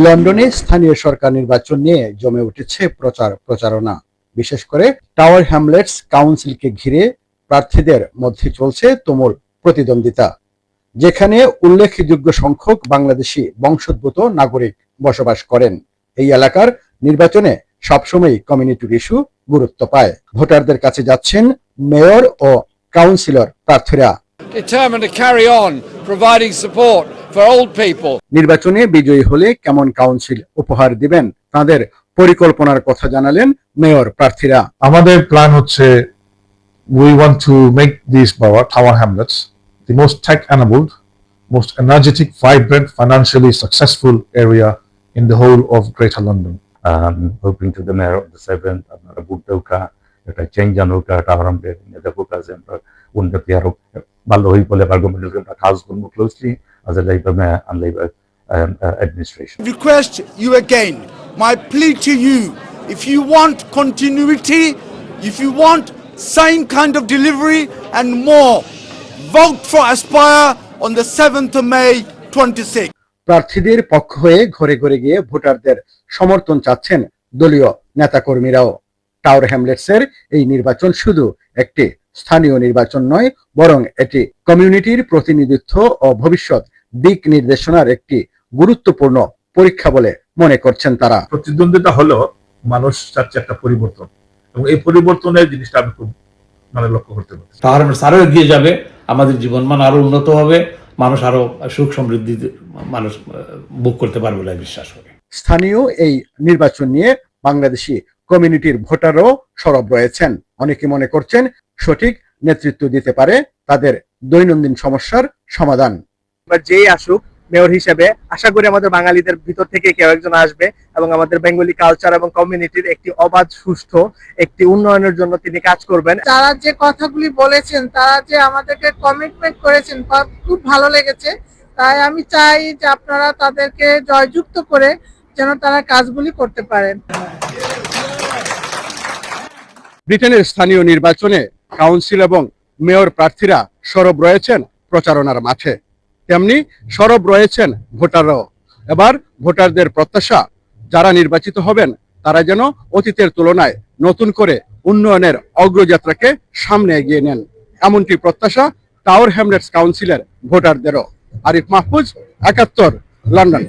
লন্ডনে স্থানীয় সরকার নির্বাচন নিয়ে জমে উঠেছে প্রচারণা। বিশেষ করে টাওয়ার হ্যামলেটস কাউন্সিলকে ঘিরে প্রার্থীদের মধ্যে চলছে তুমুল প্রতিদ্বন্দ্বিতা, যেখানে উল্লেখযোগ্য সংখ্যক বাংলাদেশি বংশোদ্ভূত নাগরিক বসবাস করেন। এই এলাকার নির্বাচনে সবসময় কমিউনিটি ইস্যু গুরুত্ব পায়। ভোটারদের কাছে যাচ্ছেন মেয়র ও কাউন্সিলর প্রার্থীরা। নির্বাচনে বিজয়ী হলে কেমন কাউন্সিল উপহার দিবেন তাদের পরিকল্পনার কথা জানালেন মেয়র প্রার্থীরা। আমাদের প্ল্যান হচ্ছে we want to make these Tower Hamlets the most tech-enabled, most energetic, vibrant, financially successful area in the whole of Greater London. Hoping to the mayor of the 7th, আপনারা বুটদৌকা এটা change জানুকা টাওয়ারামদের নেতাকো কাজে উন্নত আরো ভালো হই বলে আর্গুমেন্টকে কাজ করব closely as a labor mayor and labor administration. Request you again, my plea to you, if you want continuity, if you want same kind of delivery and more, vote for Aspire on the 7th of May 26. প্রার্থীদের পক্ষ হয়ে ঘরে ঘরে গিয়ে ভোটারদের সমর্থন চাচ্ছেন দলীয় নেতাকর্মীরাও। টাওয়ার হ্যামলেটসের এই নির্বাচন শুধু একটি স্থানীয় নির্বাচন নয়, বরং এটি কমিউনিটির প্রতিনিধিত্ব ও ভবিষ্যৎ দিক নির্দেশনার একটি গুরুত্বপূর্ণ পরীক্ষা বলে মনে করছেন তারা। প্রতিদ্বন্দ্বিতা হলো মানুষ চাচ্ছে একটা পরিবর্তন, এবং এই পরিবর্তনের জিনিসটা আমি খুব লক্ষ্য করতে পারছি। তাহলে আরো এগিয়ে যাবে, আমাদের জীবনমান আরো উন্নত হবে, মানুষ আরো সুখ সমৃদ্ধি মানুষ ভোগ করতে পারবে বলে বিশ্বাস করি। স্থানীয় এই নির্বাচন নিয়ে বাংলাদেশি কমিউনিটির ভোটারও সরব রয়েছেন। অনেকে মনে করছেন সঠিক নেতৃত্ব দিতে পারে তাদের দৈনন্দিন সমস্যার সমাধান। যেই আসুক মেয়র হিসেবে, আশা করি আমাদের বাঙালিদের ভিতর থেকে কেউ একজন আসবে এবং আমাদের বেঙ্গলি কালচার এবং কমিউনিটির একটি অবাধ সুষ্ঠু একটি উন্নয়নের জন্য তিনি কাজ করবেন। তারা যে কথাগুলি বলেছেন, তারা যে আমাদেরকে কমিটমেন্ট করেছেন, খুব ভালো লেগেছে। তাই আমি চাই যে আপনারা তাদেরকে জয়যুক্ত করে যেন তারা কাজগুলি করতে পারেন। ব্রিটেনের স্থানীয় নির্বাচনে কাউন্সিল এবং মেয়র প্রার্থীরা সরব রয়েছেন প্রচারণার মাঠে, তেমনি সরব রয়েছেন ভোটাররাও। এবার ভোটারদের প্রত্যাশা, যারা নির্বাচিত হবেন তারা যেন অতীতের তুলনায় নতুন করে উন্নয়নের অগ্রযাত্রাকে সামনে এগিয়ে নেন, এমনটি প্রত্যাশা টাওয়ার হ্যামলেটস কাউন্সিলের ভোটারদেরও। আরিফ মাহফুজ, ৭১, লন্ডন।